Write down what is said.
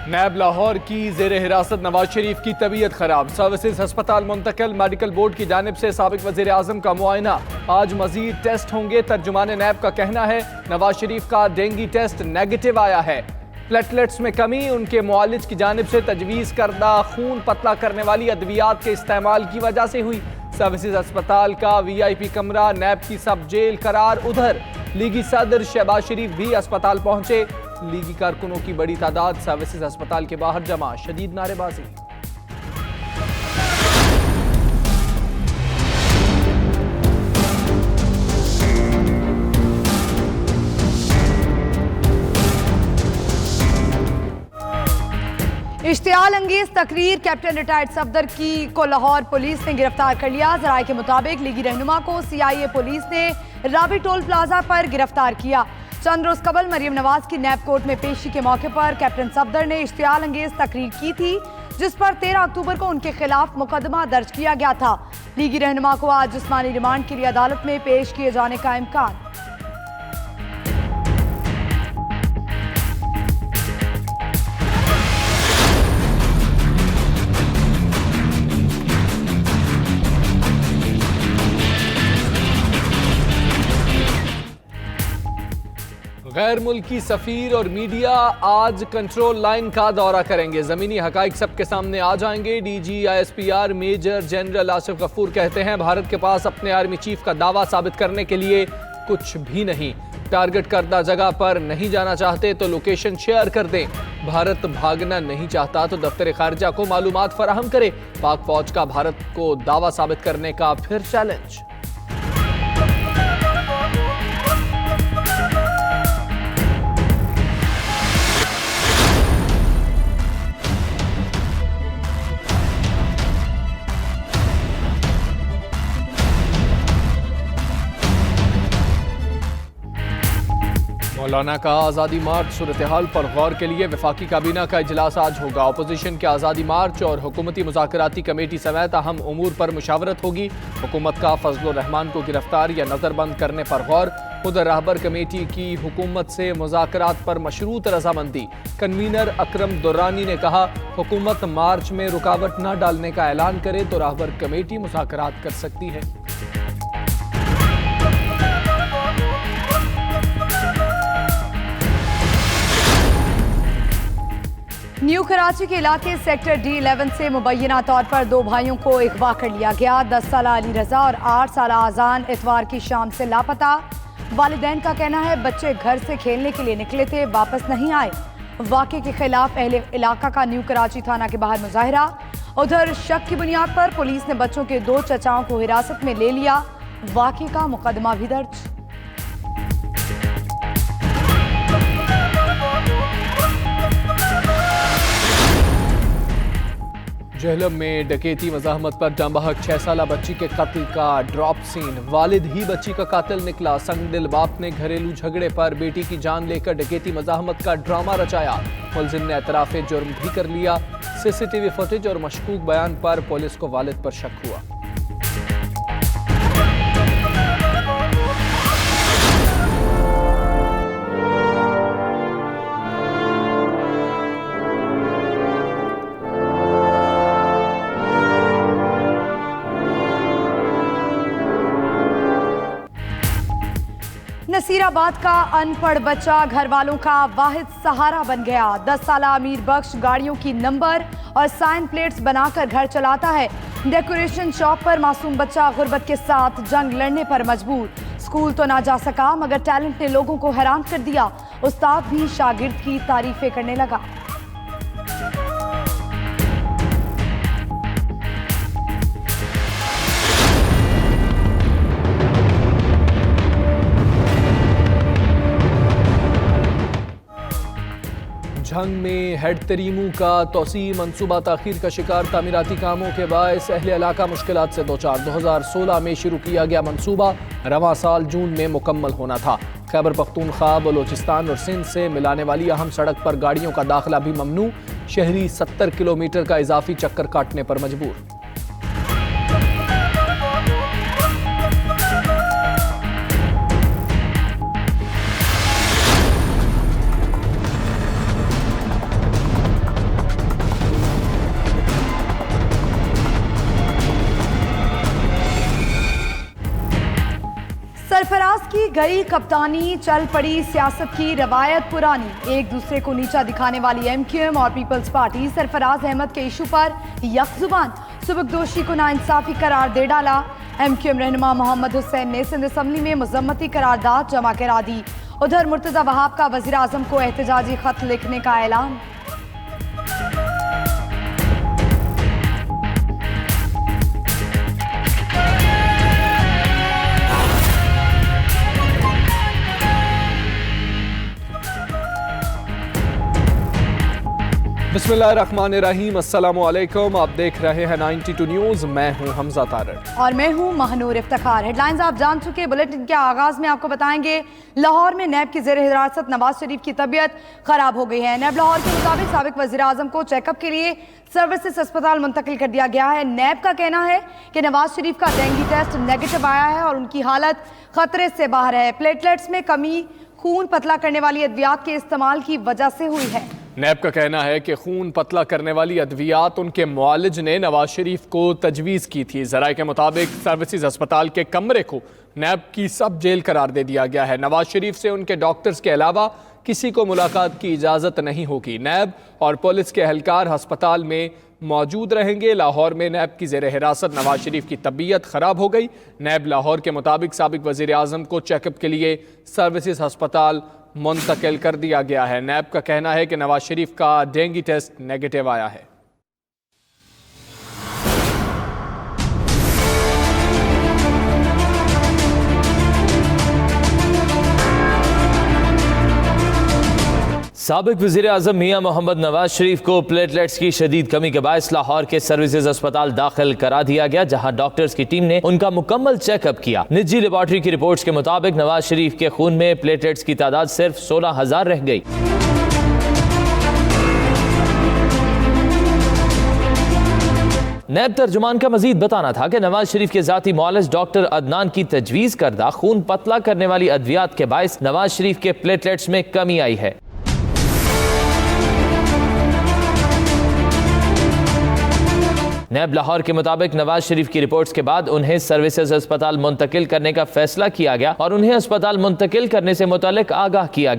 नैब लाहौर की जेर हिरासत नवाज शरीफ की तबीयत खराब, सर्विसेज अस्पताल मुंतकिल। मेडिकल बोर्ड की जानिब से साबिक वजीर आजम का मुआयना, आज मजीद टेस्ट होंगे। तर्जुमान नैब का कहना है नवाज शरीफ का डेंगू टेस्ट नेगेटिव आया है। प्लेटलेट्स में कमी उनके मुआलिज की जानिब से तजवीज़ करदा खून पतला करने वाली अद्वियात के इस्तेमाल की वजह से हुई। सर्विसेज अस्पताल का VIP कमरा नैब की सब जेल करार। उधर लीगी सदर शहबाज शरीफ भी अस्पताल पहुंचे। लीगी कारकुनों की बड़ी तादाद सर्विसेज अस्पताल के बाहर जमा, शदीद नारेबाजी। इश्तियाल अंगेज तकरीर कैप्टन रिटायर्ड सफदर को लाहौर पुलिस ने गिरफ्तार कर लिया। जराये के मुताबिक लीगी रहनुमा को CIA पुलिस ने राबी टोल प्लाजा पर गिरफ्तार किया। चंद रोज कबल मरियम नवाज की नैब कोर्ट में पेशी के मौके पर कैप्टन सफदर ने इश्तियाल अंगेज तकरीर की थी, जिस पर 13 अक्टूबर को उनके खिलाफ मुकदमा दर्ज किया गया था। लीगी रहनुमा को आज जिस्मानी रिमांड के लिए अदालत में पेश किए जाने का इम्कान। गैर मुल्की सफीर और मीडिया आज कंट्रोल लाइन का दौरा करेंगे। जमीनी हकाइक सबके सामने आ जाएंगे। DG ISPR major general Asif Ghafoor कहते हैं भारत के पास अपने आर्मी चीफ का दावा साबित करने के लिए कुछ भी नहीं। टारगेट करदा जगह पर नहीं जाना चाहते तो लोकेशन शेयर कर दें। भारत भागना नहीं चाहता तो दफ्तर खारजा को मालूमात फराहम करे। पाक फौज का भारत को दावा साबित करने का फिर चैलेंज। मौलाना का आज़ादी मार्च सूरत हाल पर गौर के लिए वफाकी काबीना का इजलास आज होगा। अपोजिशन के आज़ादी मार्च और हुकूमती मुज़ाकराती कमेटी समेत अहम उमूर पर मुशावरत होगी। हुकूमत का फजल रहमान को गिरफ्तार या नज़रबंद करने पर गौर। उधर रहबर कमेटी की हुकूमत से मुज़ाकरात पर मशरूत रजामंदी। कन्वीनर अकरम दुर्रानी ने कहा हुकूमत मार्च में रुकावट न डालने का ऐलान करे तो रहबर कमेटी मुज़ाकरात कर सकती है। न्यू कराची के इलाके सेक्टर D11 से मुबैना तौर पर 2 भाइयों को अगवा कर लिया गया। 10 साला अली रजा और 8 साला आजान इतवार की शाम से लापता। वालिदैन का कहना है बच्चे घर से खेलने के लिए निकले थे, वापस नहीं आए। वाक़े के खिलाफ अहले इलाका का न्यू कराची थाना के बाहर मुजाहिरा। उधर शक की बुनियाद पर पुलिस ने बच्चों के 2 चचाओं को हिरासत में ले लिया। वाक़े का मुकदमा भी दर्ज। जहलम में डकैती मज़ाहमत पर जांबहक 6 साला बच्ची के कत्ल का ड्रॉप सीन। वालिद ही बच्ची का कातिल निकला। संगदिल बाप ने घरेलू झगड़े पर बेटी की जान लेकर डकैती मज़ाहमत का ड्रामा रचाया। मुलजिम ने एतराफ़े जुर्म भी कर लिया। CCTV फुटेज और मशकूक बयान पर पुलिस को वालिद पर शक हुआ। नसीराबाद का अनपढ़ बच्चा घर वालों का वाहिद सहारा बन गया। 10 साला अमीर बख्श गाड़ियों की नंबर और साइन प्लेट्स बनाकर घर चलाता है। डेकोरेशन शॉप पर मासूम बच्चा गुर्बत के साथ जंग लड़ने पर मजबूर। स्कूल तो ना जा सका मगर टैलेंट ने लोगों को हैरान कर दिया। उस्ताद भी शागिर्द की तारीफें करने लगा। झंग में हेड तरीमू का तोसी मनसूबा ताखीर का शिकार। तामीराती कामों के बायस अहले इलाका मुश्किलात से 2016 में शुरू किया गया मनसूबा रवां साल जून में मुकम्मल होना था। खैबर पख्तूनख्वा बलोचिस्तान और सिंध से मिलाने वाली अहम सड़क पर गाड़ियों का दाखिला भी ममनू। शहरी 70 किलोमीटर का इजाफी चक्कर काटने पर मजबूर। की गई कप्तानी, चल पड़ी सियासत की रवायत पुरानी। एक दूसरे को नीचा दिखाने वाली एमक्यूएम और पीपल्स पार्टी सरफराज अहमद के इशू पर यकजुबान। सुबकदोशी को नाइंसाफी करार दे डाला। एमक्यूएम रहनुमा मोहम्मद हुसैन ने सिंध असम्बली में मुजम्मती करारदाद जमा करा दी। उधर मुर्तजा वहाब का वजीर आजम को एहतजाजी खत लिखने का ऐलान। बिस्मिल्लाहिर्रहमानिर्रहीम, अस्सलामुअलैकुम। आप देख रहे हैं 92 न्यूज़। मैं हूं हमजा तारड़ और मैं हूं महनूर इफ्तिखार। हेडलाइंस आप जान चुके। बुलेटिन के आगाज में आपको बताएंगे लाहौर में नैब की ज़ेर हिरासत नवाज शरीफ की तबीयत खराब हो गई है। नैब लाहौर के मुताबिक साबिक वज़ीर आज़म को चेकअप के लिए सर्विसेज अस्पताल मुंतकिल कर दिया गया है। नैब का कहना है कि नवाज शरीफ का डेंगू टेस्ट नेगेटिव आया है और उनकी हालत खतरे से बाहर है। प्लेटलेट्स में कमी खून पतला करने वाली अद्वियात के इस्तेमाल की वजह से हुई है। नैब का कहना है कि खून पतला करने वाली अद्वियात उनके मुआलिज ने नवाज शरीफ को तजवीज़ की थी। ज़राए के मुताबिक सर्विसेज अस्पताल के कमरे को नैब की सब जेल करार दे दिया गया है। नवाज शरीफ से उनके डॉक्टर्स के अलावा किसी को मुलाकात की इजाज़त नहीं होगी। नैब और पुलिस के एहलकार अस्पताल में मौजूद रहेंगे। लाहौर में नैब की ज़ेर हिरासत नवाज शरीफ की तबीयत ख़राब हो गई। नैब लाहौर के मुताबिक साबिक वज़ीर आज़म को चेकअप के लिए सर्विसेज अस्पताल मुंतकिल कर दिया गया है। नैब का कहना है कि नवाज शरीफ का डेंगू टेस्ट नेगेटिव आया है। साबिक वज़ीर आज़म मियां मोहम्मद नवाज शरीफ को प्लेटलेट्स की शदीद कमी के बायस लाहौर के सर्विसेज अस्पताल दाखिल करा दिया गया, जहां डॉक्टर्स की टीम ने उनका मुकम्मल चेकअप किया। निजी लेबॉर्ट्री की रिपोर्ट्स के मुताबिक नवाज शरीफ के खून में प्लेटलेट्स की तादाद सिर्फ 16,000 रह गई। नैब तर्जुमान का मजीद बताना था कि नवाज शरीफ के जाती मुआलिज डॉक्टर अदनान की तजवीज़ करदा खून पतला करने वाली अद्वियात के बायस नवाज शरीफ के प्लेटलेट्स में कमी आई है। नैब लाहौर के मुताबिक नवाज शरीफ की रिपोर्ट्स के बाद उन्हें सर्विसेज अस्पताल मुंतकिल करने का फैसला किया गया और उन्हें अस्पताल मुंतकिल करने से मुतालिक आगाह किया गया।